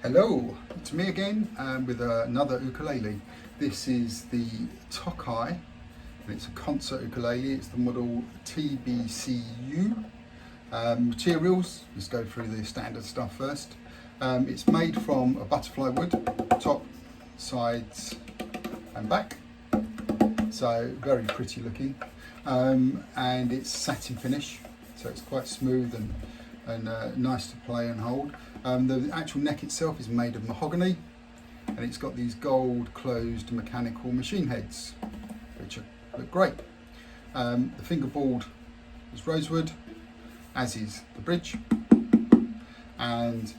Hello, it's me again with another ukulele. This is the Tokai, and it's a concert ukulele. It's the model TBCU. Materials, let's go through the standard stuff first. It's made from a butterfly wood, top, sides and back. So very pretty looking. And it's satin finish, so it's quite smooth and nice to play and hold. The actual neck itself is made of mahogany, and it's got these gold closed mechanical machine heads, which look great. The fingerboard is rosewood, as is the bridge, and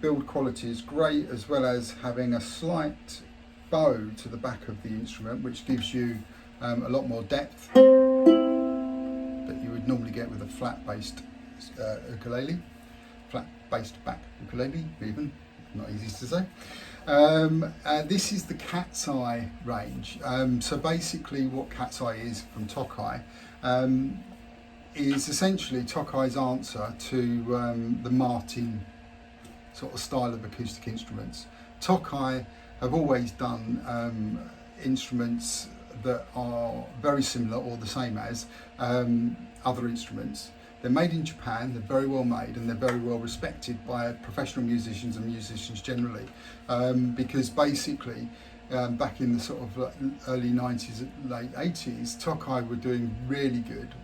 build quality is great, as well as having a slight bow to the back of the instrument, which gives you a lot more depth that you would normally get with a flat-based ukulele. Flat-based back ukulele, even, not easy to say. This is the Cat's Eye range. So basically what Cat's Eye is from Tokai is essentially Tokai's answer to the Martin sort of style of acoustic instruments. Tokai have always done instruments that are very similar or the same as other instruments. They're made in Japan, they're very well made, and they're very well respected by professional musicians and musicians generally, because basically back in the sort of early 90s, late 80s, Tokai were doing really good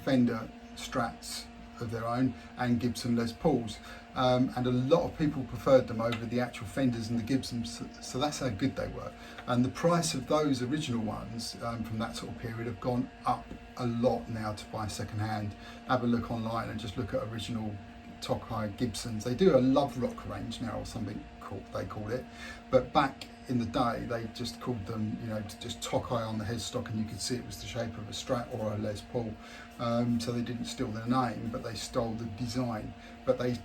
Fender Strats of their own and Gibson Les Pauls, and a lot of people preferred them over the actual Fenders and the Gibsons, so that's how good they were. And the price of those original ones from that sort of period have gone up a lot now to buy second hand. Have a look online and just look at original Tokai Gibsons. They do a love rock range now or something they call it, but back in the day they just called them, you know, just Tokai on the headstock, and you could see it was the shape of a Strat or a Les Paul. So they didn't steal their name, but they stole the design. But they,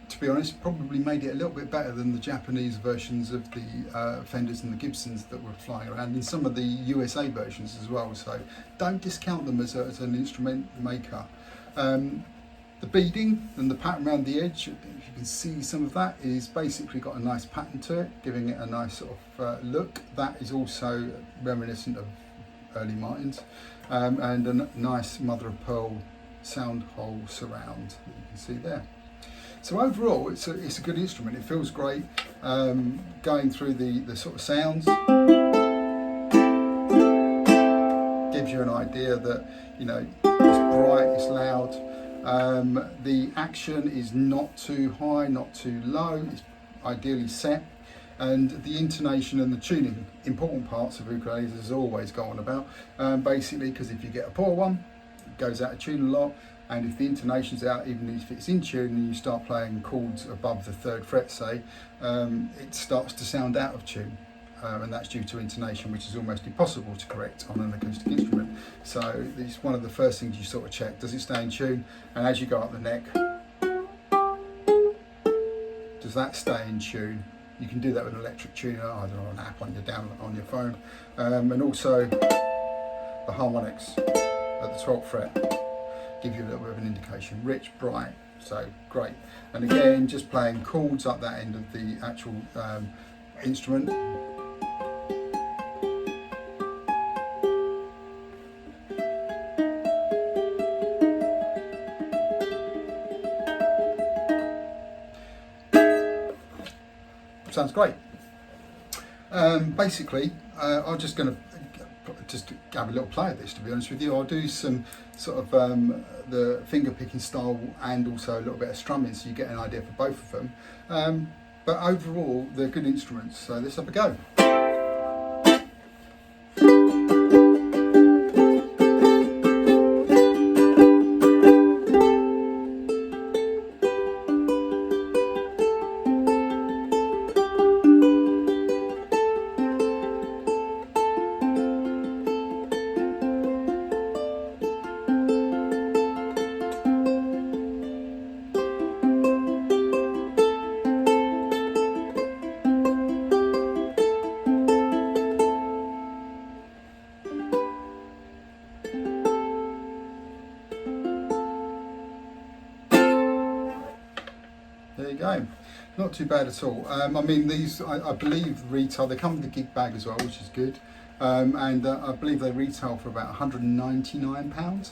to be honest, probably made it a little bit better than the Japanese versions of the Fenders and the Gibsons that were flying around, and some of the USA versions as well. So don't discount them as an instrument maker. The beading and the pattern around the edge, if you can see some of that, is basically got a nice pattern to it, giving it a nice sort of look. That is also reminiscent of early Martins, and a nice mother of pearl sound hole surround that you can see there. So overall, it's a good instrument. It feels great going through the sort of sounds. Gives you an idea that, you know, it's bright, it's loud. The action is not too high, not too low. It's ideally set. And the intonation and the tuning, important parts of ukuleles, as always go on about. Basically, because if you get a poor one, it goes out of tune a lot. And if the intonation's out, even if it's in tune and you start playing chords above the 3rd fret, say, it starts to sound out of tune. And that's due to intonation, which is almost impossible to correct on an acoustic instrument. So it's one of the first things you sort of check. Does it stay in tune? And as you go up the neck, does that stay in tune? You can do that with an electric tuner, either on an app on your phone, and also the harmonics at the 12th fret give you a little bit of an indication. Rich, bright, so great. And again, just playing chords up that end of the actual instrument. Sounds great. Basically, I'm just going to have a little play at this, to be honest with you. I'll do some sort of the finger picking style and also a little bit of strumming, so you get an idea for both of them. But overall, they're good instruments, so let's have a go. There you go. Not too bad at all. I mean, these, I believe, retail, they come with a gig bag as well, which is good. And I believe they retail for about £199.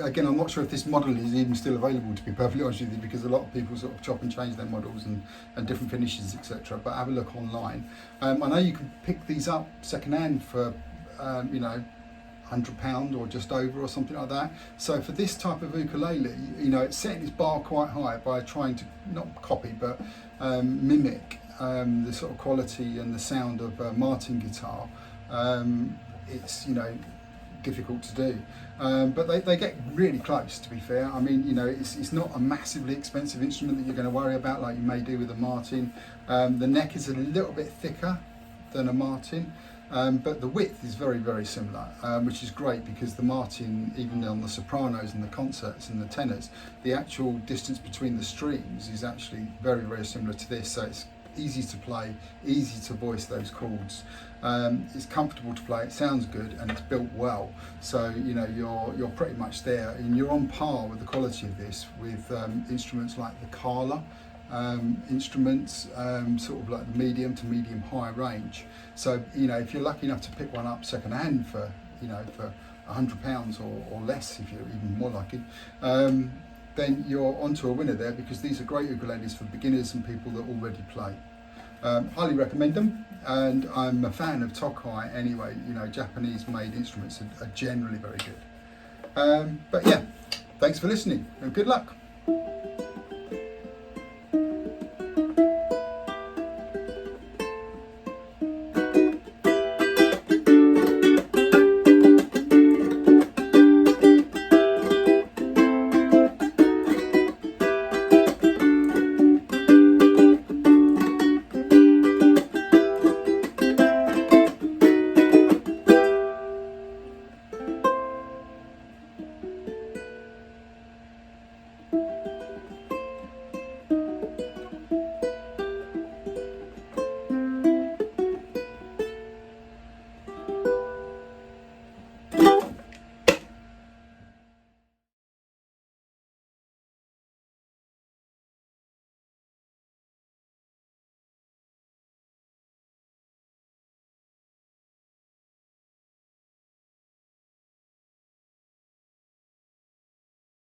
Again, I'm not sure if this model is even still available, to be perfectly honest with you, because a lot of people sort of chop and change their models and different finishes, etc. But have a look online. I know you can pick these up second-hand for, you know, £100 or just over or something like that. So for this type of ukulele, you know, it's setting its bar quite high by trying to not copy but mimic the sort of quality and the sound of a Martin guitar. It's, you know, difficult to do, but they get really close, to be fair. I mean, you know, it's not a massively expensive instrument that you're going to worry about like you may do with a Martin. The neck is a little bit thicker than a Martin, but the width is very, very similar, which is great because the Martin, even on the sopranos and the concerts and the tenors, the actual distance between the strings is actually very, very similar to this, so it's easy to play, easy to voice those chords. It's comfortable to play, it sounds good, and it's built well. So, you know, you're pretty much there, and you're on par with the quality of this with instruments like the Kala instruments, sort of like the medium to medium high range. So, you know, if you're lucky enough to pick one up second hand for, you know, for £100 or less, if you're even more lucky, then you're onto a winner there, because these are great ukuleles for beginners and people that already play. Highly recommend them, and I'm a fan of Tokai anyway. You know, Japanese made instruments are generally very good. But yeah, thanks for listening and good luck.